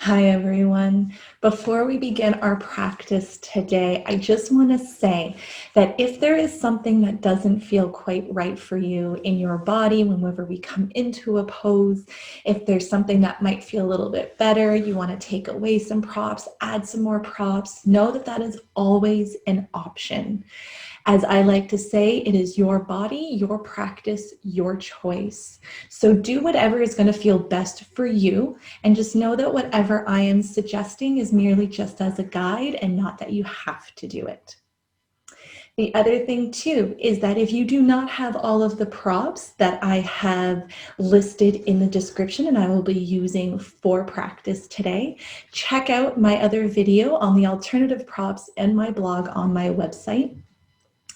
Hi, everyone. Before we begin our practice today, I just want to say that if there is something that doesn't feel quite right for you in your body whenever we come into a pose, if there's something that might feel a little bit better, you want to take away some props, add some more props, know that that is always an option. As I like to say, it is your body, your practice, your choice. So do whatever is going to feel best for you, and just know that whatever I am suggesting is merely just as a guide and not that you have to do it. The other thing too is that if you do not have all of the props that I have listed in the description and I will be using for practice today, check out my other video on the alternative props and my blog on my website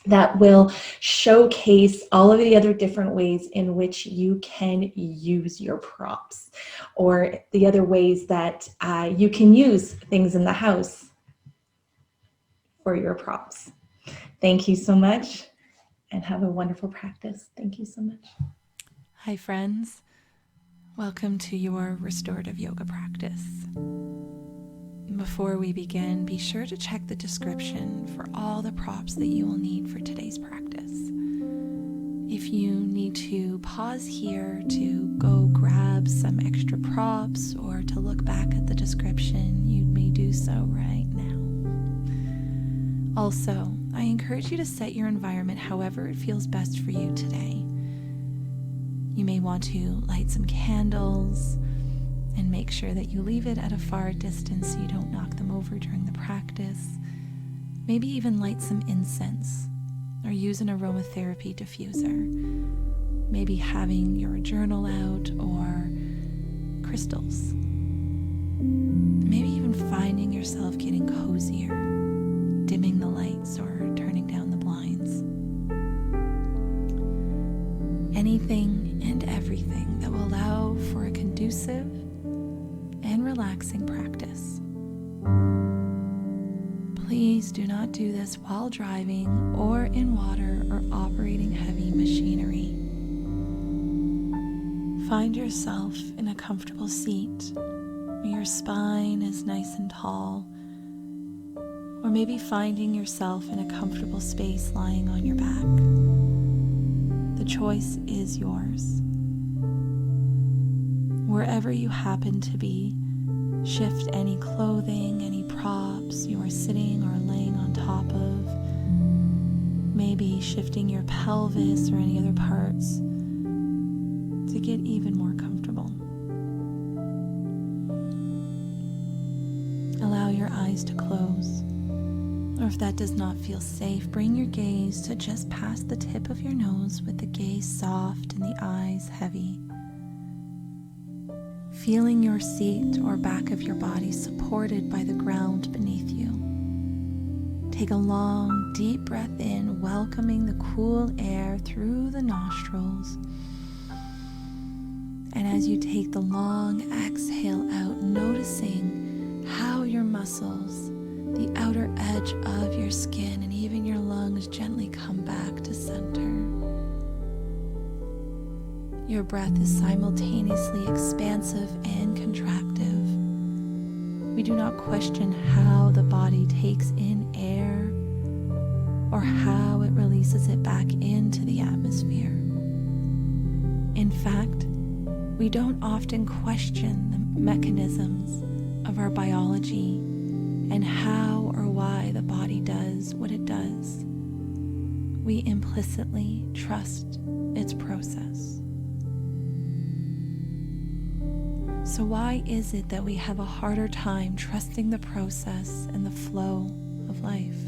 that will showcase all of the other different ways in which you can use your props, or the other ways that you can use things in the house for your props. Thank you so much and have a wonderful practice. Thank you so much. Hi friends, welcome to your restorative yoga practice. Before we begin, be sure to check the description for all the props that you will need for today's practice. If you need to pause here to go grab some extra props or to look back at the description, you may do so right now. Also, I encourage you to set your environment however it feels best for you today. You may want to light some candles and make sure that you leave it at a far distance so you don't knock them over during the practice. Maybe even light some incense or use an aromatherapy diffuser. Maybe having your journal out or crystals. Maybe even finding yourself getting cozier, dimming the lights or turning down the blinds. Anything and everything that will allow for a conducive and relaxing practice. Please do not do this while driving or in water or operating heavy machinery. Find yourself in a comfortable seat where your spine is nice and tall, or maybe finding yourself in a comfortable space lying on your back. The choice is yours. Wherever you happen to be, shift any clothing, any props you are sitting or laying on top of, maybe shifting your pelvis or any other parts to get even more comfortable. Allow your eyes to close, or if that does not feel safe, bring your gaze to just past the tip of your nose with the gaze soft and the eyes heavy. Feeling your seat or back of your body supported by the ground beneath you. Take a long, deep breath in, welcoming the cool air through the nostrils. And as you take the long exhale out, noticing how your muscles, the outer edge of your skin, and even your lungs gently come back to center. Your breath is simultaneously expansive and contractive. We do not question how the body takes in air or how it releases it back into the atmosphere. In fact, we don't often question the mechanisms of our biology and how or why the body does what it does. We implicitly trust its process. So why is it that we have a harder time trusting the process and the flow of life?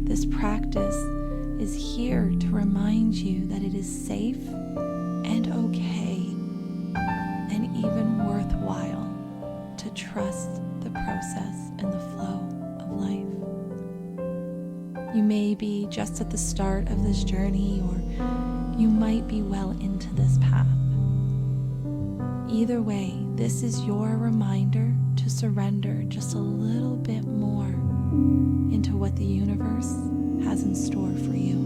This practice is here to remind you that it is safe and okay and even worthwhile to trust the process and the flow of life. You may be just at the start of this journey, or you might be well into this path. Either way, this is your reminder to surrender just a little bit the universe has in store for you.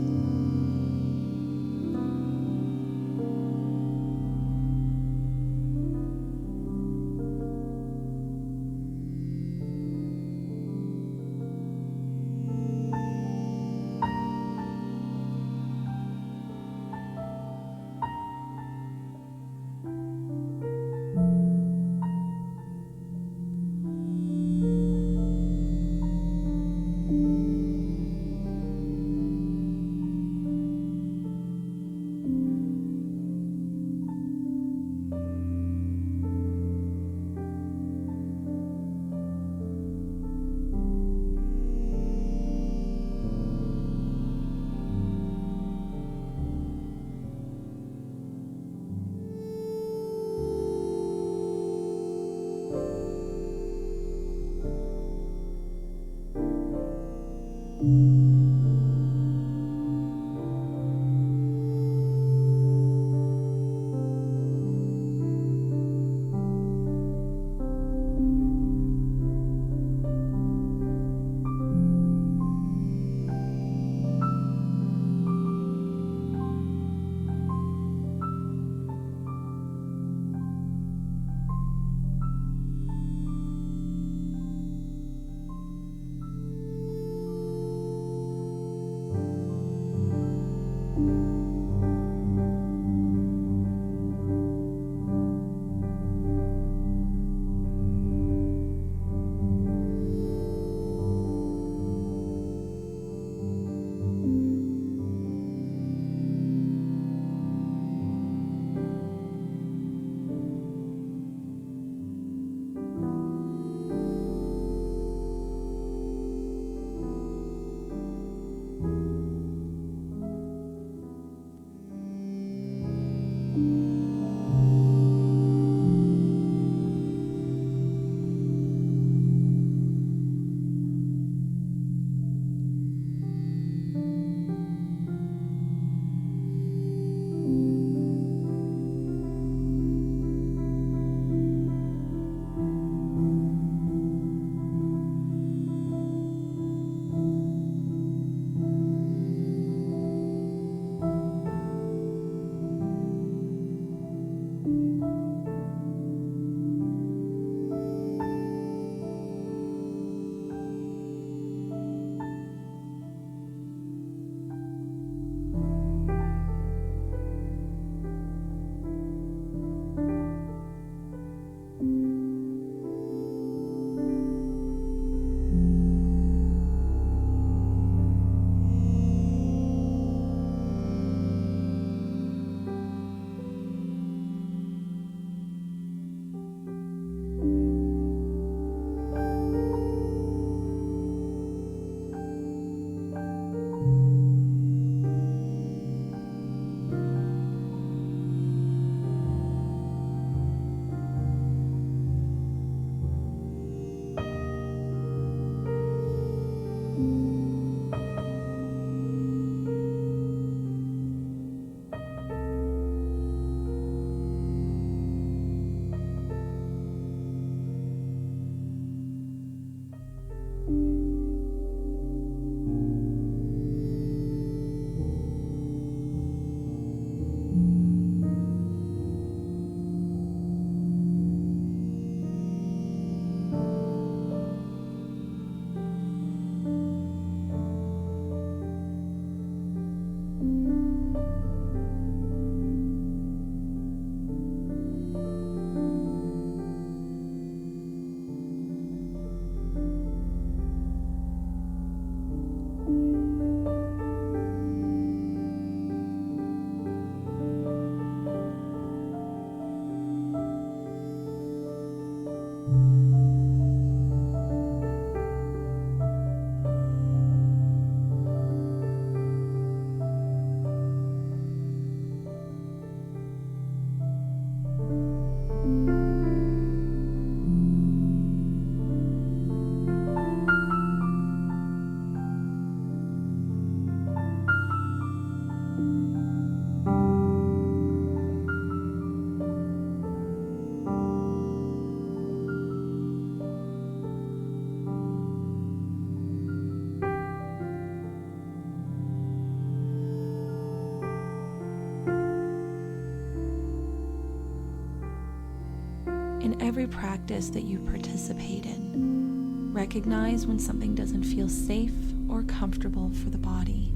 every practice that you participate in, recognize when something doesn't feel safe or comfortable for the body.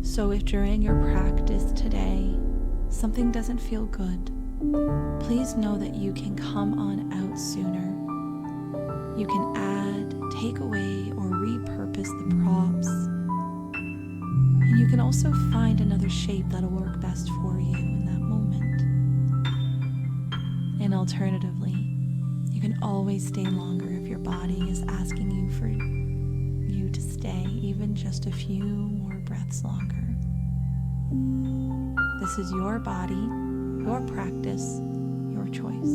So if during your practice today, something doesn't feel good, please know that you can come on out sooner. You can add, take away, or repurpose the props. And you can also find another shape that'll work best for you in that moment. And alternatively, you can always stay longer if your body is asking you for you to stay even just a few more breaths longer. This is your body, your practice, your choice.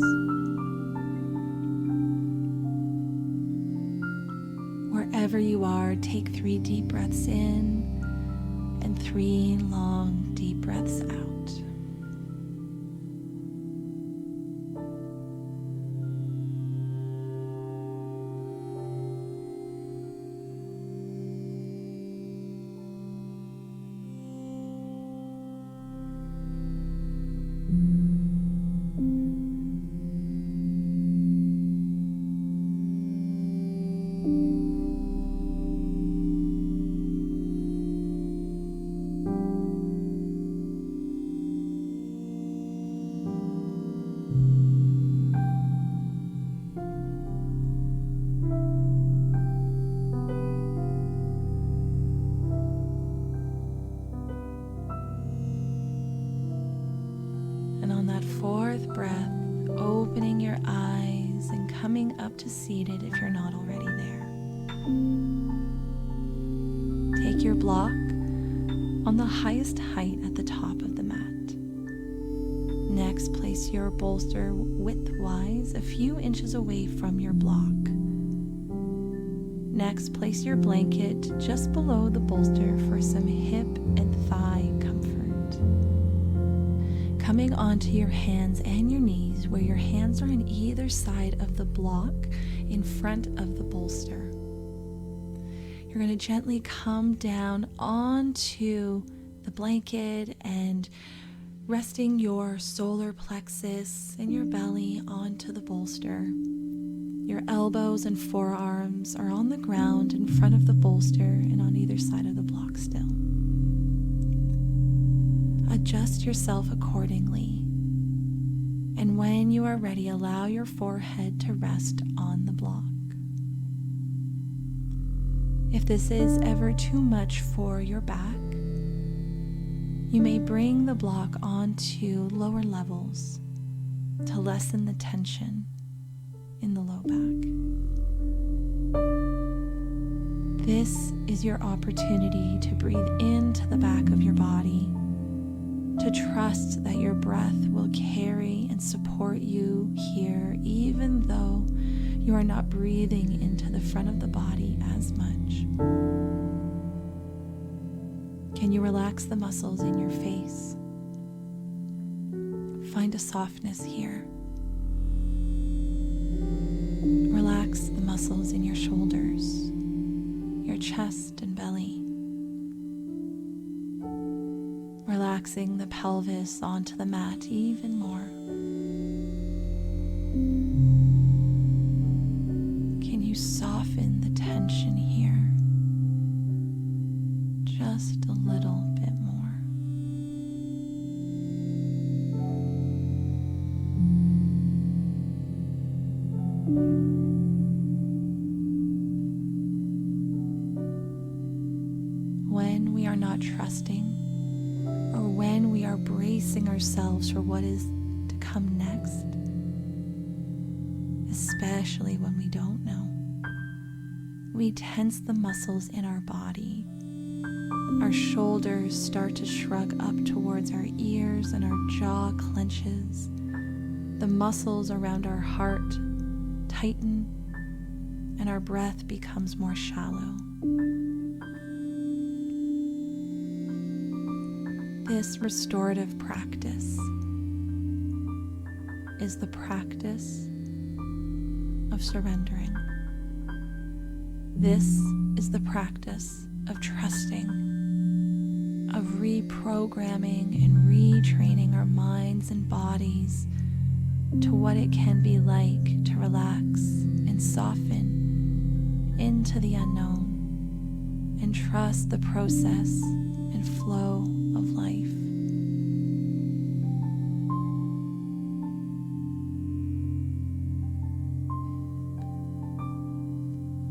Wherever you are, take 3 deep breaths in and 3 long, deep breaths out. And on that 4th breath, opening your eyes and coming up to seated if you're not already there. Take your block on the highest height at the top of the mat. Next, place your bolster widthwise a few inches away from your block. Next, place your blanket just below the bolster for some hip and thigh comfort. Coming onto your hands and your knees where your hands are on either side of the block in front of the bolster. You're going to gently come down onto the blanket and resting your solar plexus and your belly onto the bolster. Your elbows and forearms are on the ground in front of the bolster and on either side of the block still. Adjust yourself accordingly. And when you are ready, allow your forehead to rest on the block. If this is ever too much for your back, you may bring the block onto lower levels to lessen the tension in the low back. This is your opportunity to breathe into the back of your body, to trust that your breath will carry and support you here, even though you are not breathing into the front of the body as much. Can you relax the muscles in your face? Find a softness here. Relax the muscles in your shoulders, your chest and belly. Relaxing the pelvis onto the mat even more. Can you soften the tension here just a little bit more? When we are not trusting, or when we are bracing ourselves for what is to come next, especially when we don't know, we tense the muscles in our body. Our shoulders start to shrug up towards our ears and our jaw clenches. The muscles around our heart tighten and our breath becomes more shallow. This restorative practice is the practice of surrendering. This is the practice of trusting, of reprogramming and retraining our minds and bodies to what it can be like to relax and soften into the unknown and trust the process and flow of life.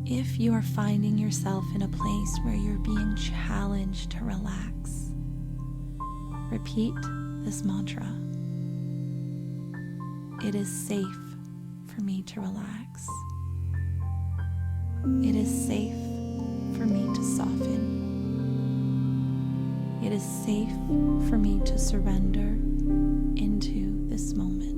If you are finding yourself in a place where you're being challenged to relax, repeat this mantra. It is safe for me to relax. It is safe for me to soften. It is safe for me to surrender into this moment.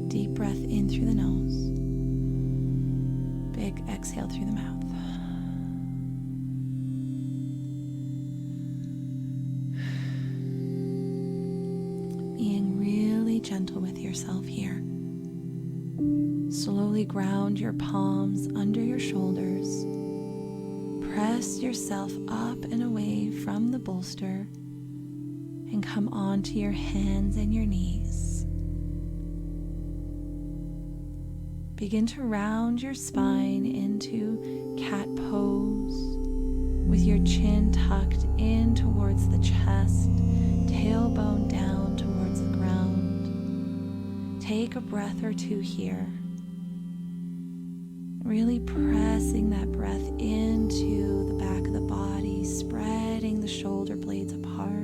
Deep breath in through the nose. Big exhale through the mouth. Being really gentle with yourself here. Slowly ground your palms under your shoulders. Press yourself up and away from the bolster and come onto your hands and your knees. Begin to round your spine into cat pose with your chin tucked in towards the chest, tailbone down towards the ground. Take a breath or two here. Really pressing that breath into the back of the body, spreading the shoulder blades apart.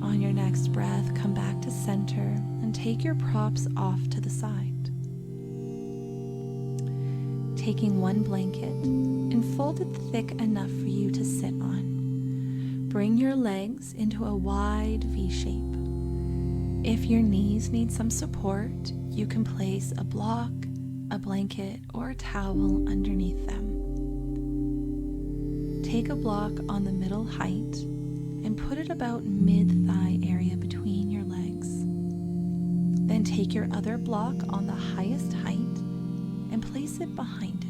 On your next breath, come back to center and take your props off to the side. Taking one blanket and fold it thick enough for you to sit on. Bring your legs into a wide V shape. If your knees need some support, you can place a block, a blanket, or a towel underneath them. take a block on the middle height and put it about mid-thigh area between your legs. Then take your other block on the highest height and place it behind it.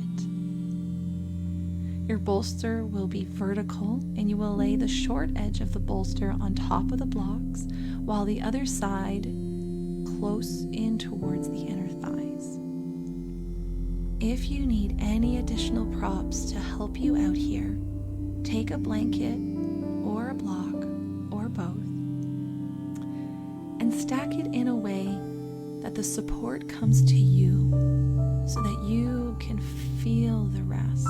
Your bolster will be vertical, and you will lay the short edge of the bolster on top of the blocks, while the other side close in towards the inner thighs. If you need any additional props to help you out here, take a blanket or a block or both and stack it in a way that the support comes to you so that you can feel the rest.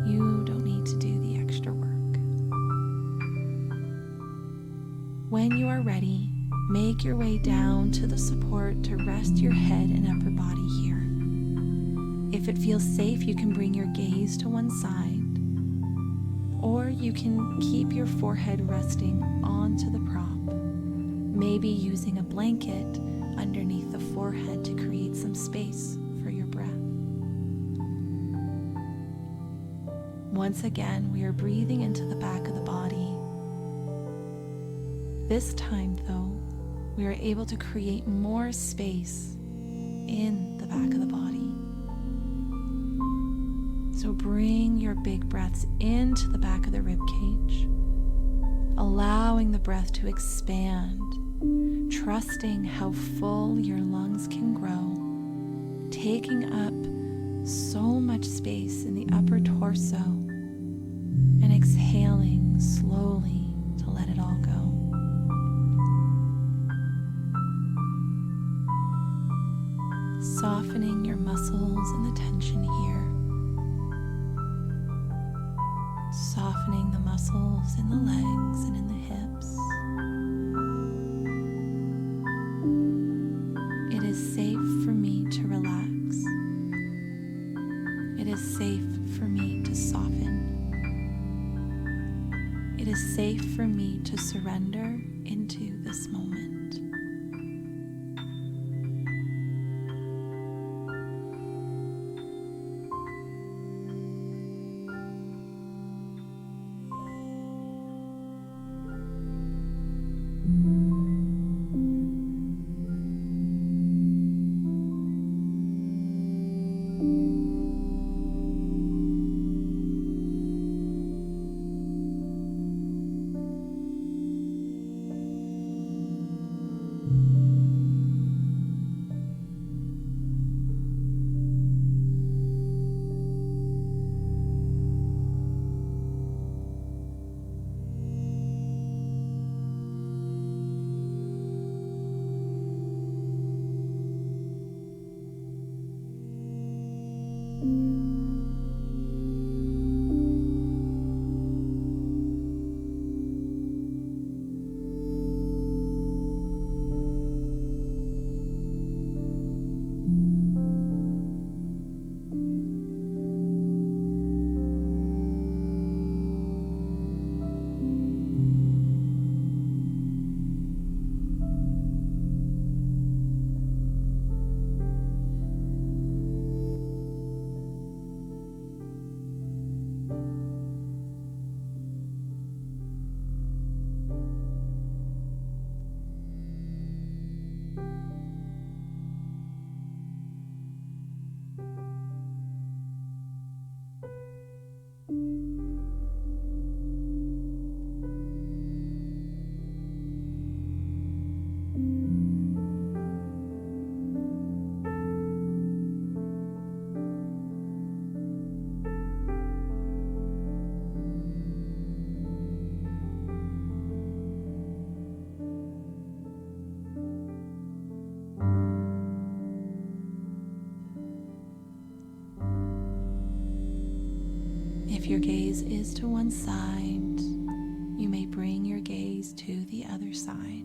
You don't need to do the extra work. When you are ready, make your way down to the support to rest your head and upper body here. If it feels safe, you can bring your gaze to one side, or you can keep your forehead resting onto the prop, maybe using a blanket underneath the forehead to create some space for your breath. Once again, we are breathing into the back of the body. This time, though, we are able to create more space in the back of the body. So bring your big breaths into the back of the rib cage, allowing the breath to expand, trusting how full your lungs can grow, taking up so much space in the upper torso, and exhaling slowly to let it all go. Softening your muscles and the tension here. Softening the muscles in the legs and in the hips. It is safe for me to relax. It is safe for me to soften. It is safe for me to surrender into this moment. If your gaze is to one side, you may bring your gaze to the other side.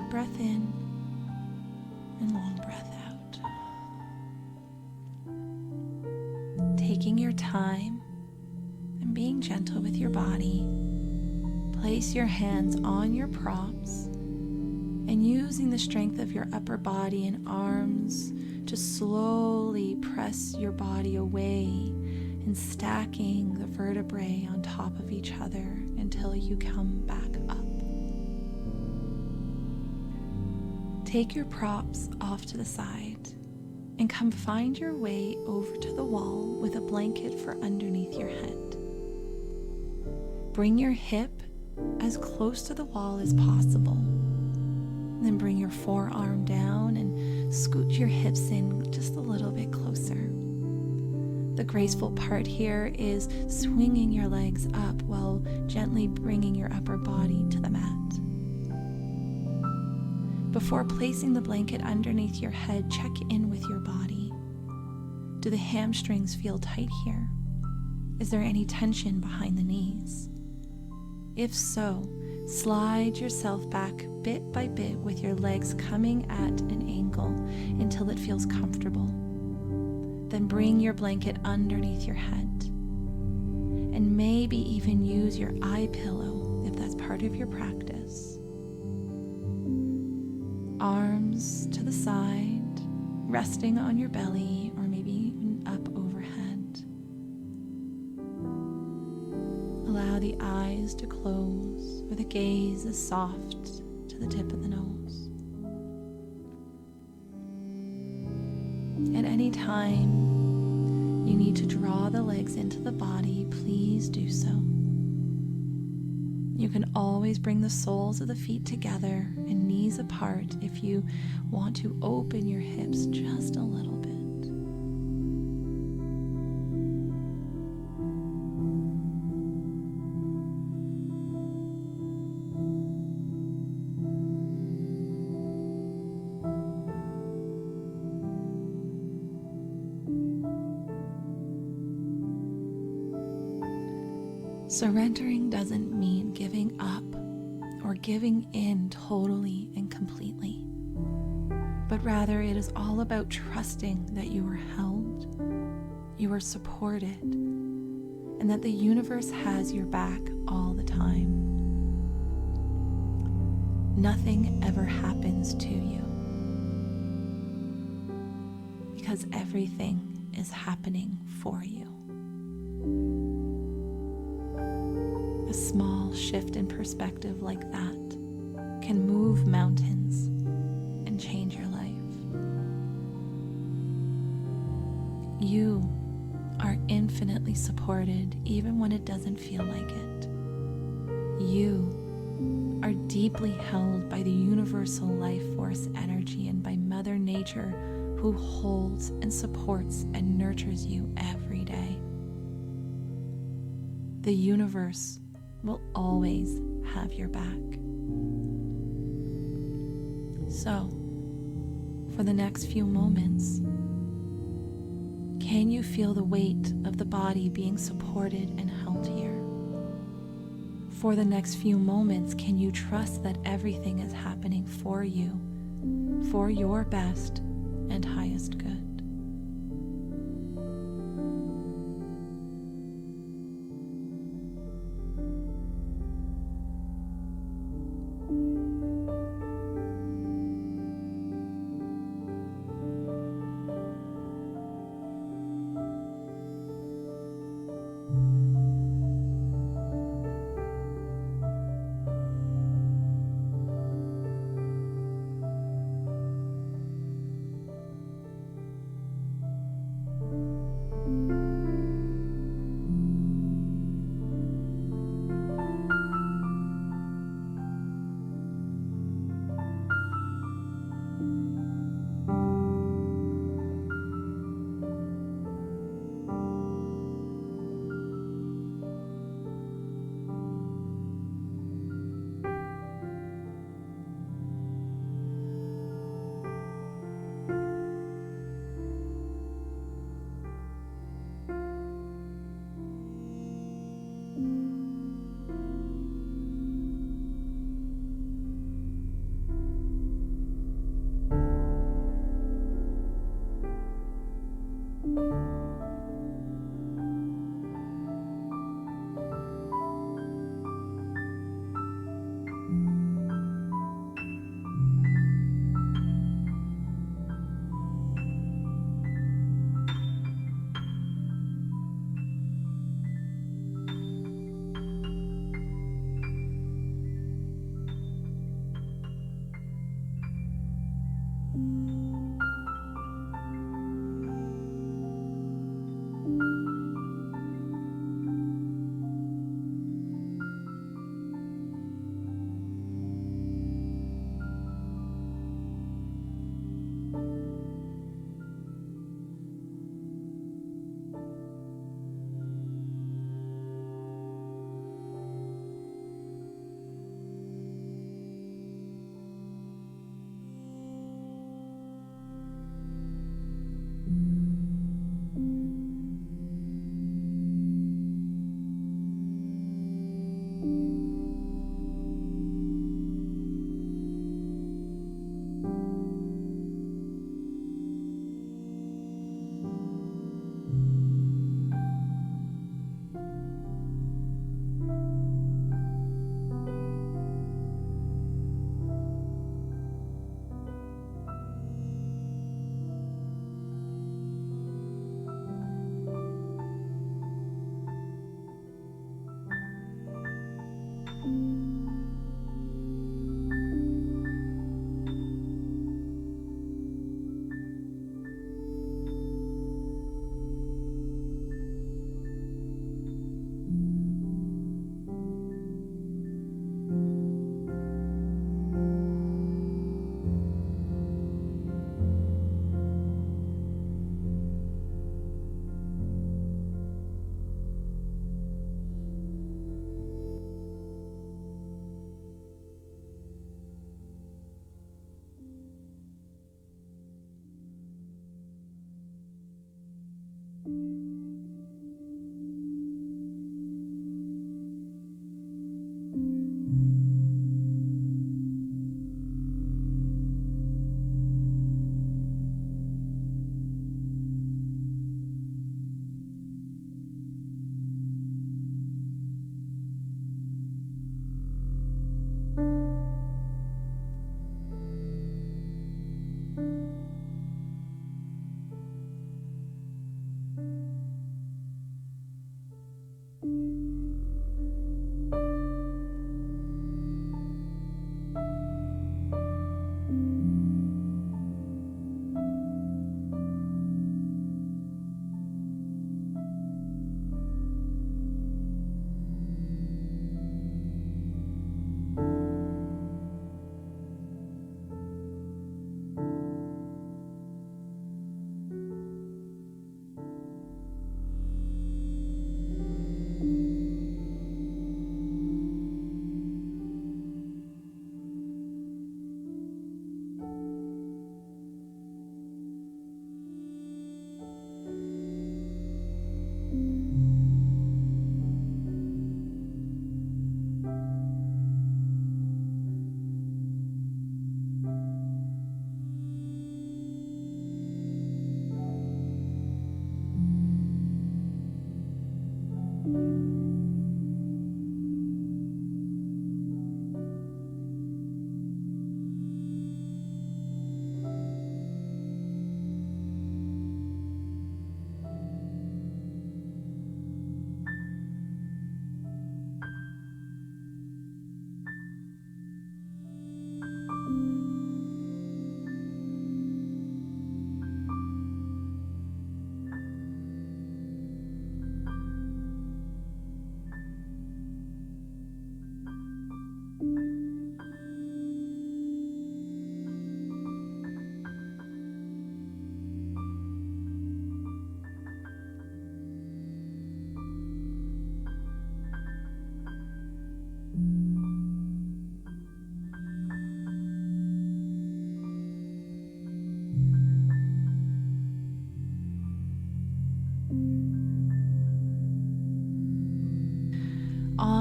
deep breath in and long breath out. Taking your time and being gentle with your body, place your hands on your props and using the strength of your upper body and arms to slowly press your body away and stacking the vertebrae on top of each other until you come back up. Take your props off to the side and come find your way over to the wall with a blanket for underneath your head. Bring your hip as close to the wall as possible. Then bring your forearm down and scoot your hips in just a little bit closer. The graceful part here is swinging your legs up while gently bringing your upper body to the mat. Before placing the blanket underneath your head, check in with your body. Do the hamstrings feel tight here? Is there any tension behind the knees? If so, slide yourself back bit by bit with your legs coming at an angle until it feels comfortable. Then bring your blanket underneath your head. And maybe even use your eye pillow if that's part of your practice. Arms to the side, resting on your belly or maybe even up overhead. Allow the eyes to close or the gaze is soft to the tip of the nose. At any time you need to draw the legs into the body, please do so. You can always bring the soles of the feet together and knees apart if you want to open your hips just a little bit. Surrendering doesn't mean giving up or giving in totally and completely, but rather it is all about trusting that you are held, you are supported, and that the universe has your back all the time. Nothing ever happens to you because everything is happening for you. A small shift in perspective like that can move mountains and change your life. You are infinitely supported even when it doesn't feel like it. You are deeply held by the universal life force energy and by Mother Nature, who holds and supports and nurtures you every day. The universe will always have your back. So, for the next few moments, can you feel the weight of the body being supported and held here? For the next few moments, can you trust that everything is happening for you, for your best and highest good?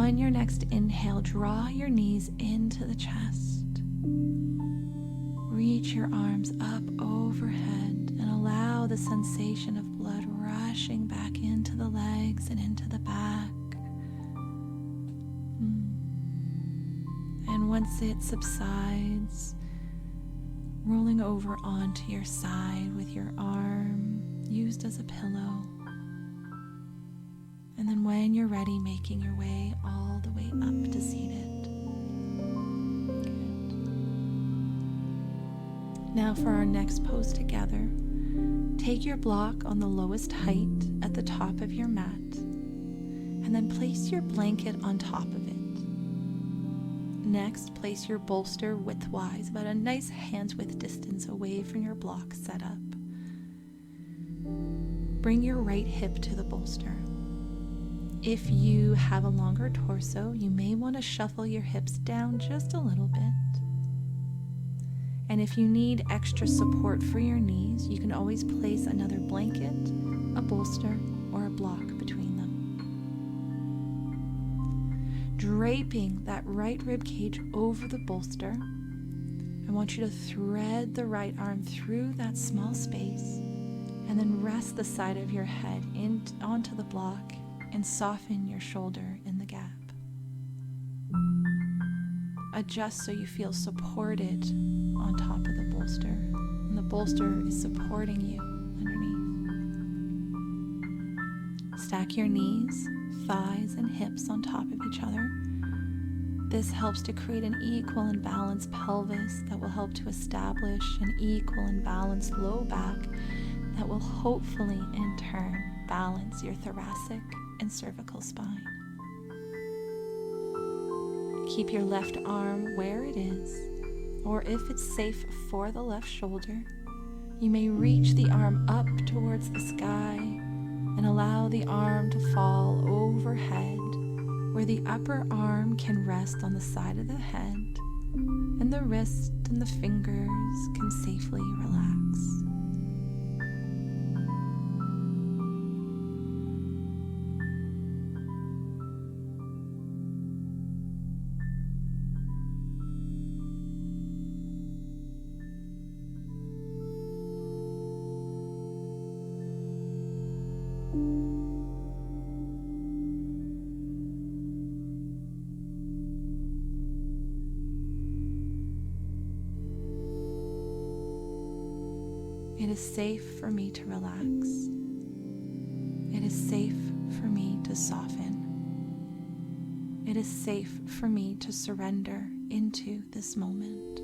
On your next inhale, draw your knees into the chest. Reach your arms up overhead and allow the sensation of blood rushing back into the legs and into the back. And once it subsides, rolling over onto your side with your arm used as a pillow. And then when you're ready, making your way all the way up to seated. Good. Now for our next pose together, take your block on the lowest height at the top of your mat, and then place your blanket on top of it. Next, place your bolster widthwise, about a nice hand's width distance away from your block setup. Bring your right hip to the bolster. If you have a longer torso, you may want to shuffle your hips down just a little bit. And if you need extra support for your knees, you can always place another blanket, a bolster, or a block between them. Draping that right rib cage over the bolster, I want you to thread the right arm through that small space and then rest the side of your head onto the block and soften your shoulder in the gap. Adjust so you feel supported on top of the bolster, and the bolster is supporting you underneath. Stack your knees, thighs, and hips on top of each other. This helps to create an equal and balanced pelvis that will help to establish an equal and balanced low back that will hopefully, in turn, balance your thoracic and cervical spine. Keep your left arm where it is, or if it's safe for the left shoulder, you may reach the arm up towards the sky and allow the arm to fall overhead, where the upper arm can rest on the side of the head and the wrist and the fingers can safely relax. It is safe for me to relax. It is safe for me to soften. It is safe for me to surrender into this moment.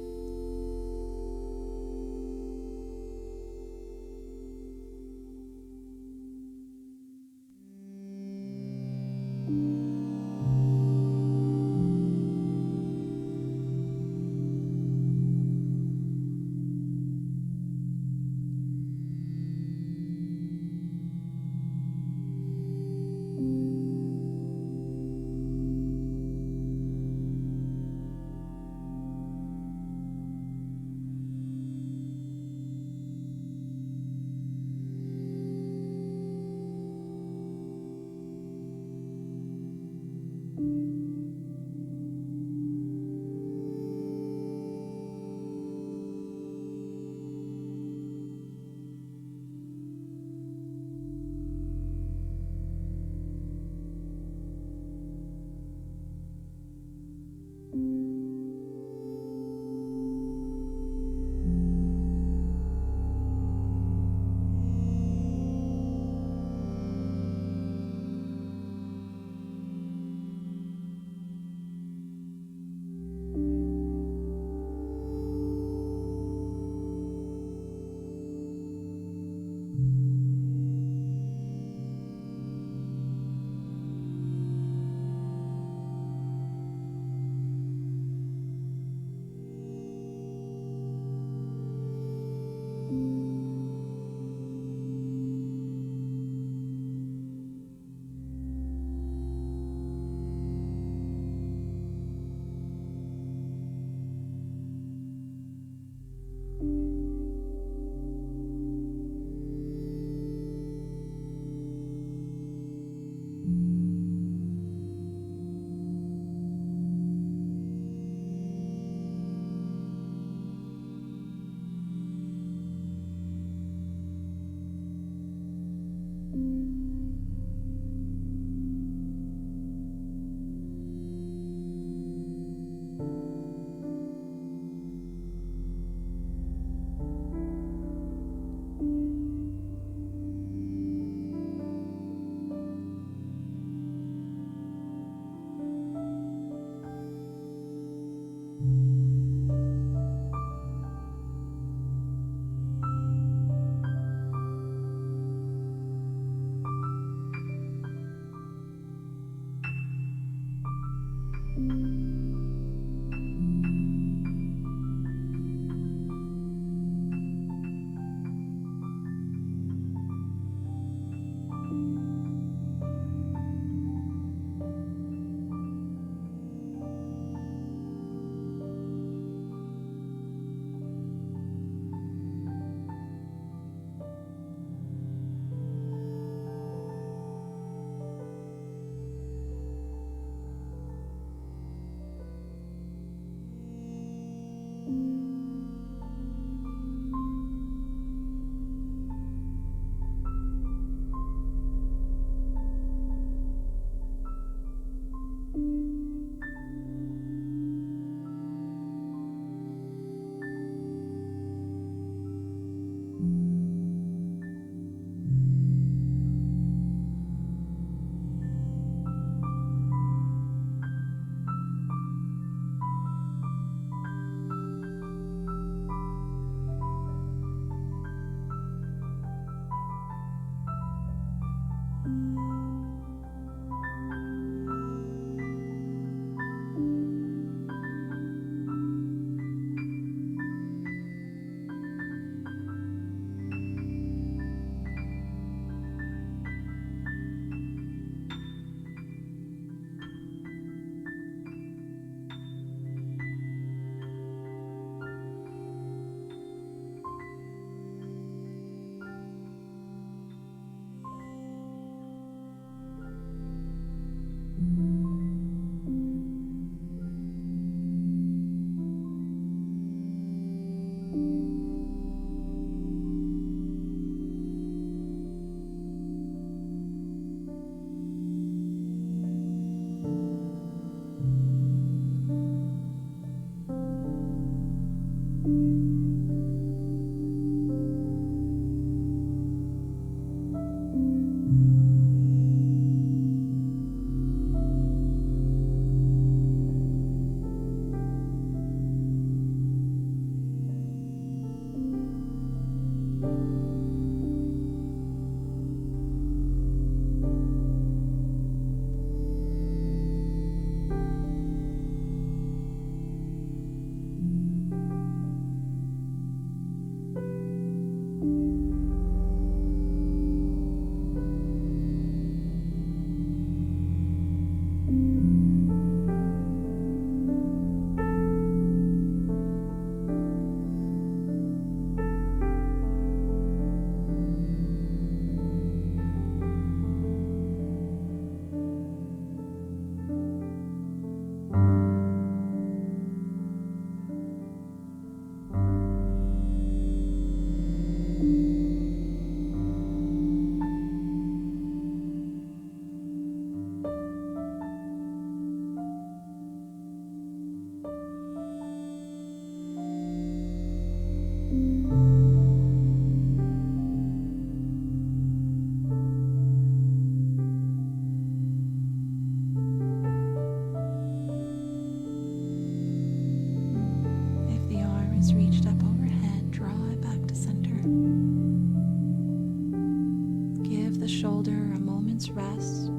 rest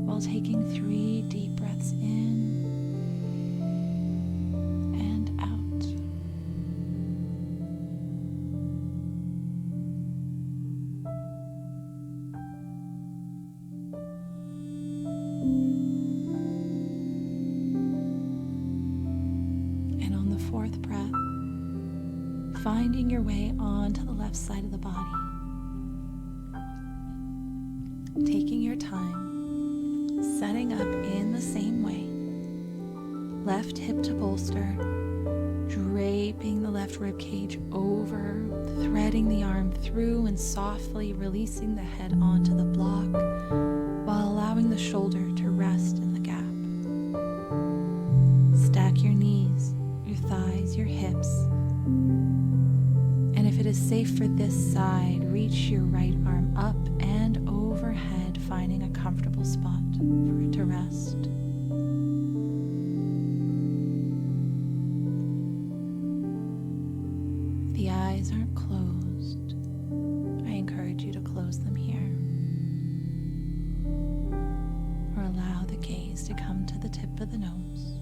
while taking 3 deep breaths in and out. And on the 4th breath, finding your way onto the left side of the body. Taking your time, setting up in the same way. Left hip to bolster, draping the left rib cage over, threading the arm through and softly releasing the head onto the block while allowing the shoulder to rest in the gap. Stack your knees, your thighs, your hips. And if it is safe for this side, reach your right arm up and overhead, finding a comfortable spot for it to rest. eyes aren't closed, I encourage you to close them here. Or allow the gaze to come to the tip of the nose.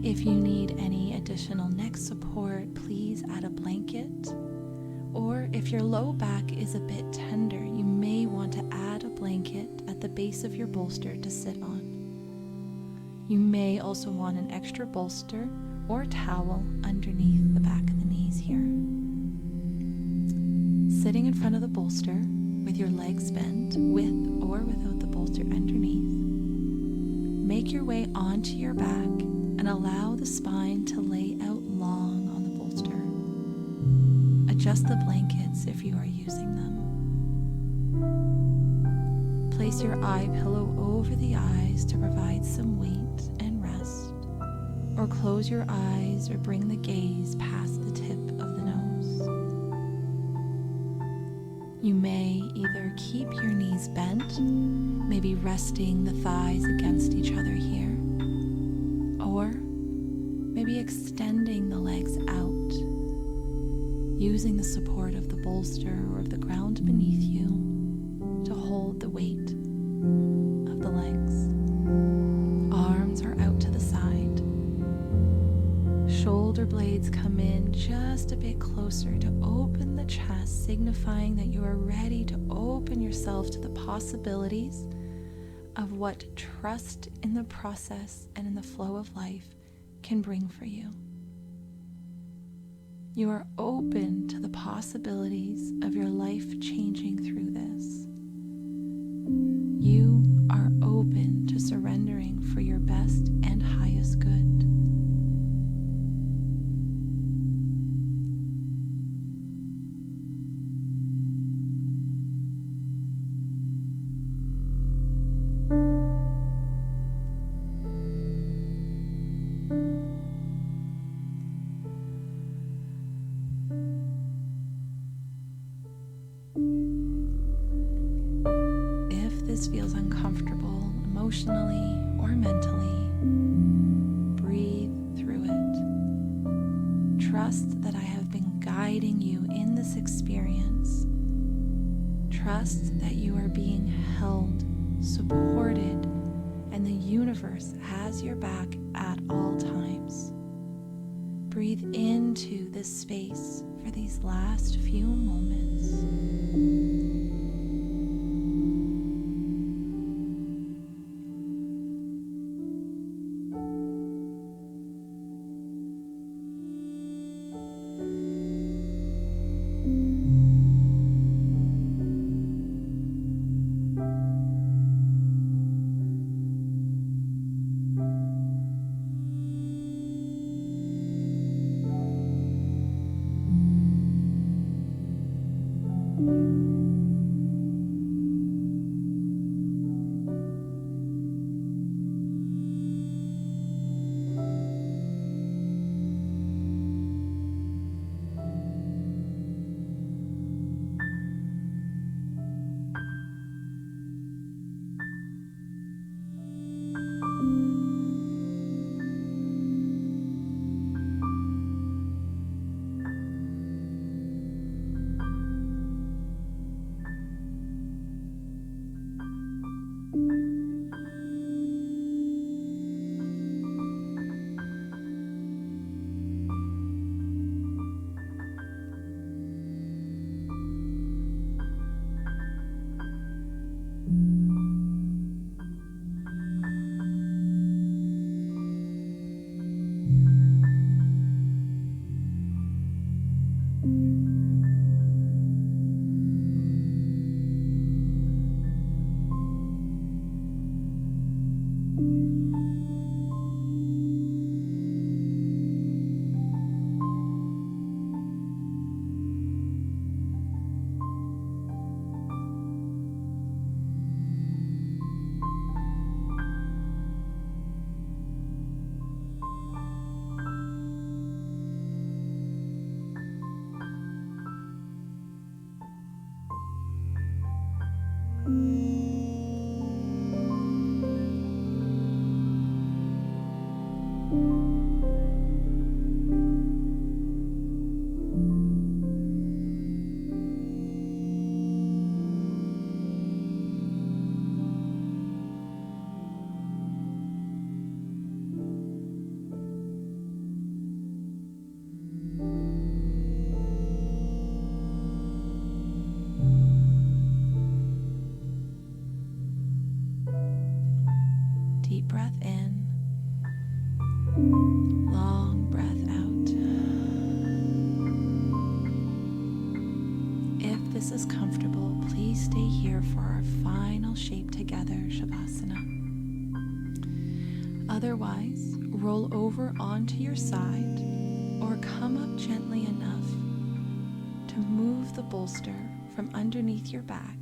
If you need any additional neck support, please add a blanket. Or if your low back is a bit tender, you may want to add a blanket at the base of your bolster to sit on. You may also want an extra bolster or towel underneath the back of the knees here. Sitting in front of the bolster with your legs bent, with or without the bolster underneath, make your way onto your back and allow the spine to lay out long on the bolster. Adjust the blankets if you are using them. Place your eye pillow over the eyes to provide some weight and rest, or close your eyes or bring the gaze past the tip of the nose. You may either keep your knees bent, maybe resting the thighs against each other here, or maybe extending the legs out, using the support of the bolster or of the ground beneath you to hold the weight of the legs. Arms are out to the side. Shoulder blades come in just a bit closer to open the chest, signifying that you are ready to open yourself to the possibilities of what trust in the process and in the flow of life can bring for you. You are open to the possibilities of your life changing through this. You are open to surrendering for your best and highest good. If this feels uncomfortable emotionally or mentally, breathe through it. Trust that I have been guiding you in this experience. Trust that you are being held, supported, and the universe has your back at all times. Breathe into this space for these last few moments. Deep breath in, long breath out. If this is comfortable, please stay here for our final shape together, Shavasana. Otherwise, roll over onto your side or come up gently enough to move the bolster from underneath your back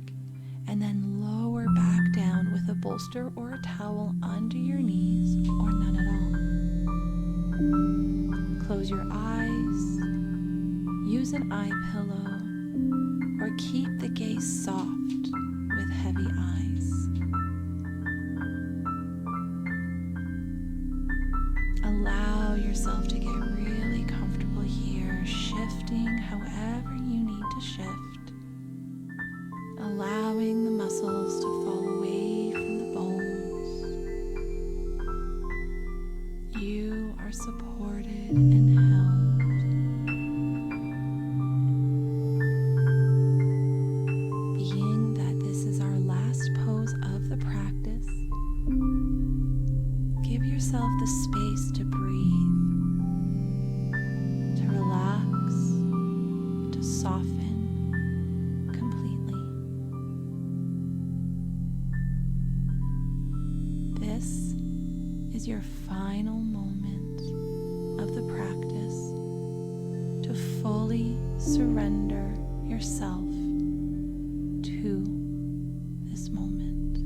and then lower back down with a bolster or a towel under your knees or none at all. Close your eyes, use an eye pillow, or keep the gaze soft with heavy eyes. Allow yourself to get really comfortable here, shifting however you need to shift, allowing the muscles to fall away from the bones. You are supported and held. Being that this is our last pose of the practice, give yourself the space to breathe, to relax, to soften completely. This is your final moment of the practice to fully surrender yourself to this moment.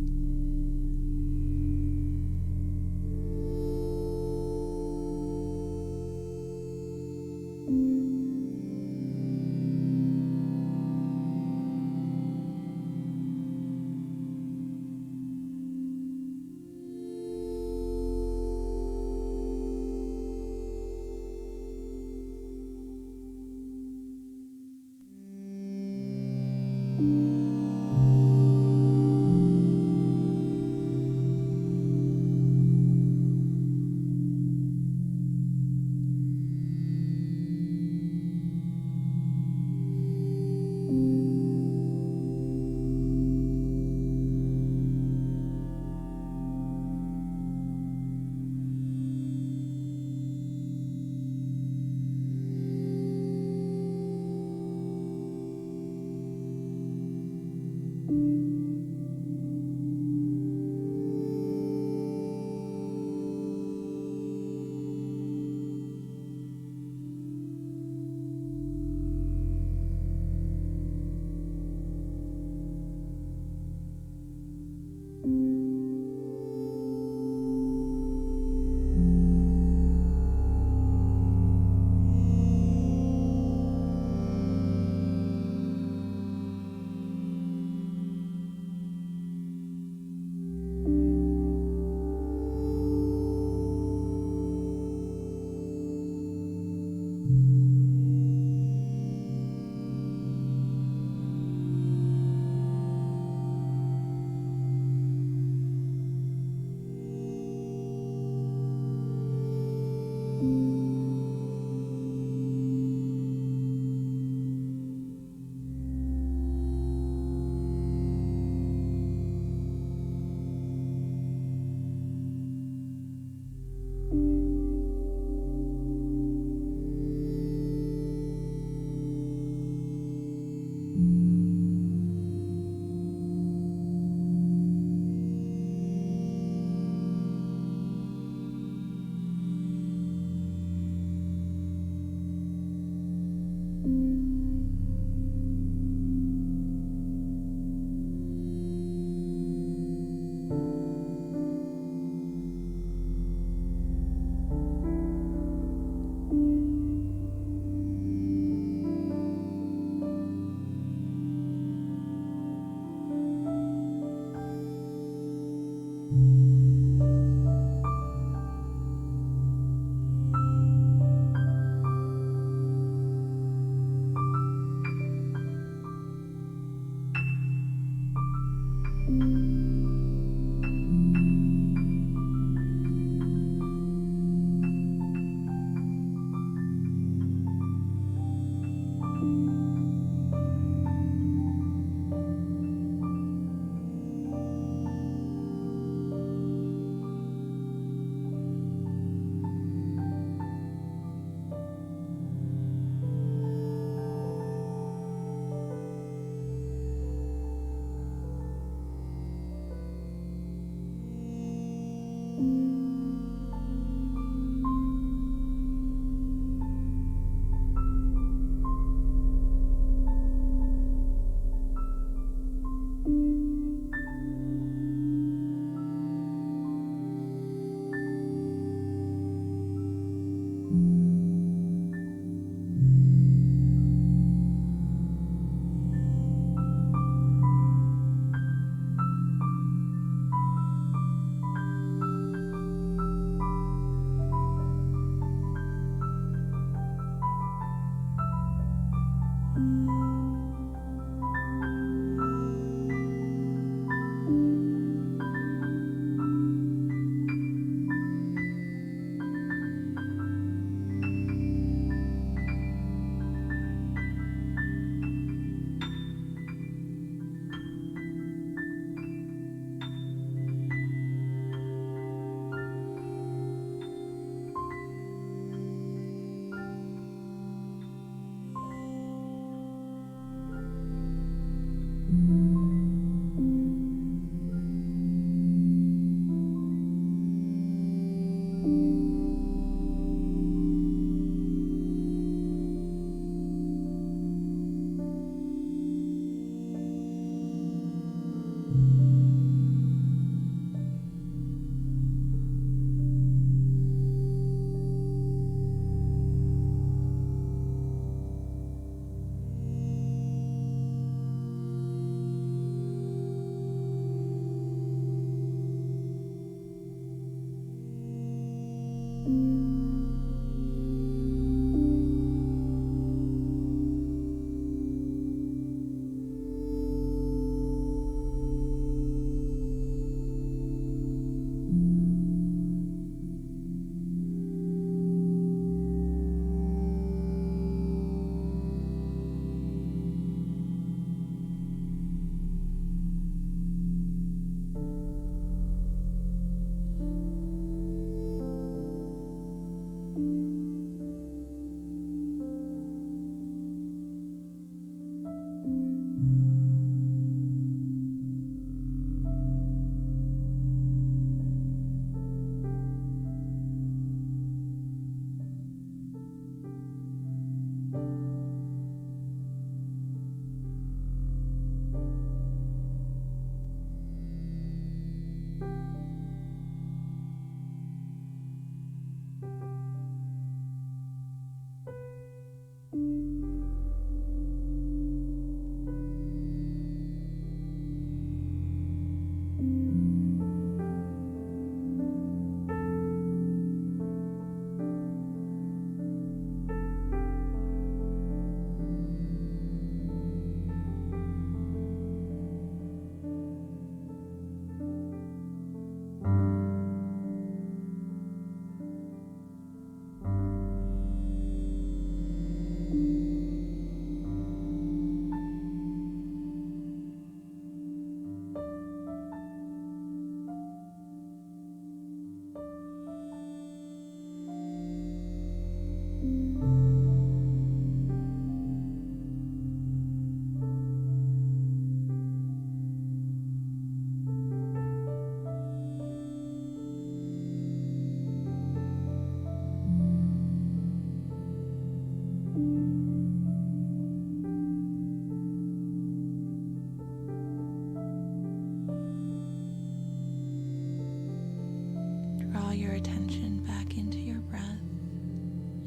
draw your attention back into your breath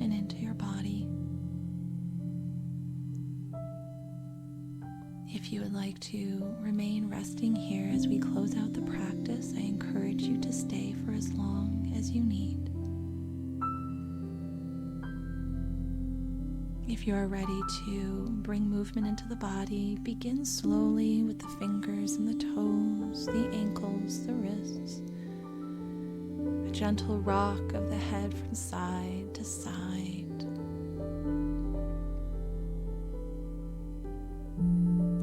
and into your body. If you would like to remain resting here as we close out the practice, I encourage you to stay for as long as you need. If you are ready to bring movement into the body, begin slowly with the fingers and the toes, the ankles, the wrists. A gentle rock of the head from side to side.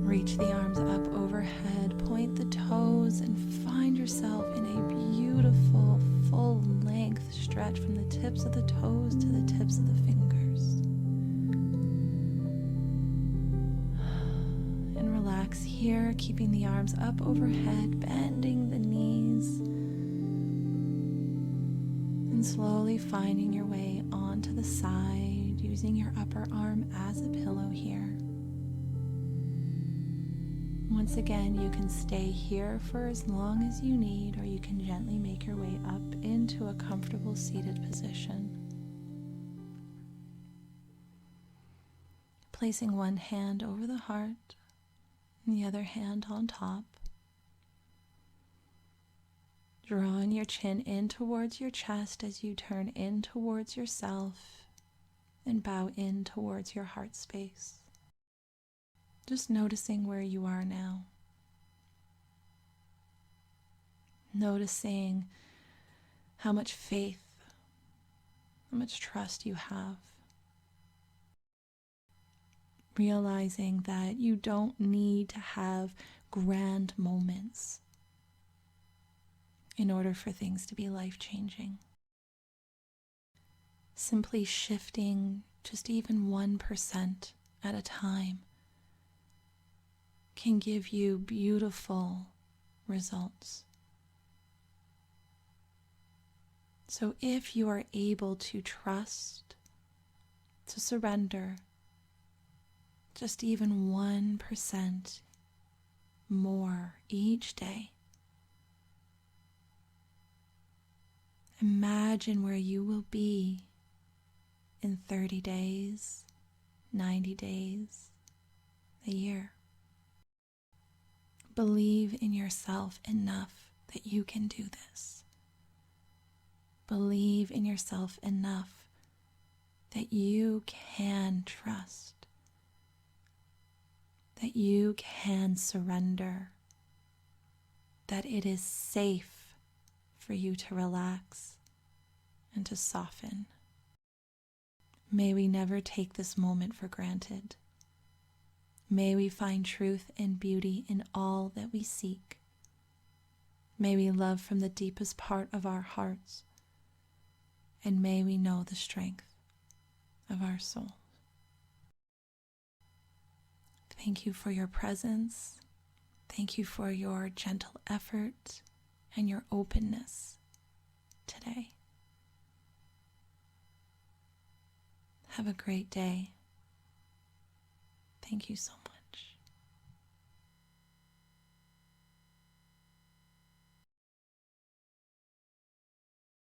Reach the arms up overhead, point the toes, and find yourself in a beautiful, full-length stretch from the tips of the toes to the tips of the fingers. And relax here, keeping the arms up overhead, bending the knees, and slowly finding your way onto the side, using your upper arm as a pillow here. Once again, you can stay here for as long as you need, or you can gently make your way up into a comfortable seated position. Placing one hand over the heart and the other hand on top. Drawing your chin in towards your chest as you turn in towards yourself and bow in towards your heart space. Just noticing where you are now. Noticing how much faith, how much trust you have. Realizing that you don't need to have grand moments in order for things to be life-changing. Simply shifting just even 1% at a time can give you beautiful results. So if you are able to trust, to surrender just even 1% more each day, imagine where you will be in 30 days, 90 days, a year. Believe in yourself enough that you can do this. Believe in yourself enough that you can trust, that you can surrender, that it is safe for you to relax and to soften. May we never take this moment for granted. May we find truth and beauty in all that we seek. May we love from the deepest part of our hearts, and may we know the strength of our soul. Thank you for your presence. Thank you for your gentle effort and your openness today. Have a great day. Thank you so much.